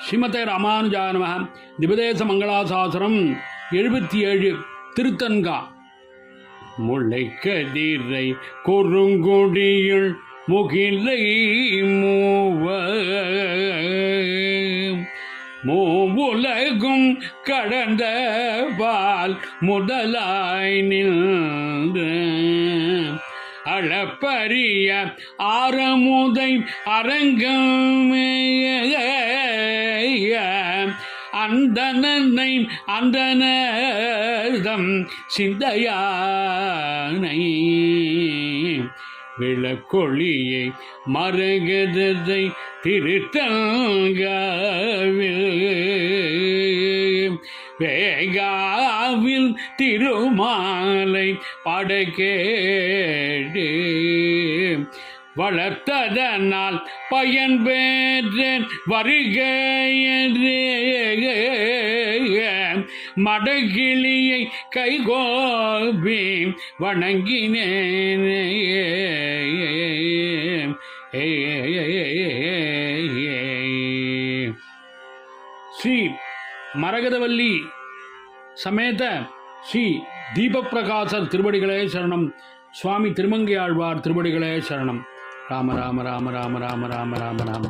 ஸ்ரீமதே ராமானுஜாய நமः. திபதேச மங்களாசாசனம் 77 திருத்தன்கா. முல்லை கதிரை குறுங்குடியுள் முகிலை மூவுலகும் கடந்த பால் முதலாய் நின்ற அளப்பரிய ஆரமுதை அரங்கமே அந்தனை அந்தனதம் சிந்தையானை விளக்கொளியை மரகதை திருத்தங்காவில் வேகாவில் திருமாலை படகேடு வளர்த்ததனால் பயன் பெற்றேன் வருக என்றே மடகிளியை கைகோபி வணங்கினேன். ஸ்ரீ மரகதவல்லி சமேத ஸ்ரீ தீபப்பிரகாசர் திருவடிகளே சரணம். சுவாமி திருமங்கை ஆழ்வார் திருவடிகளே சரணம். ராம ராம ராம ராம ராம ராம ராம ராம.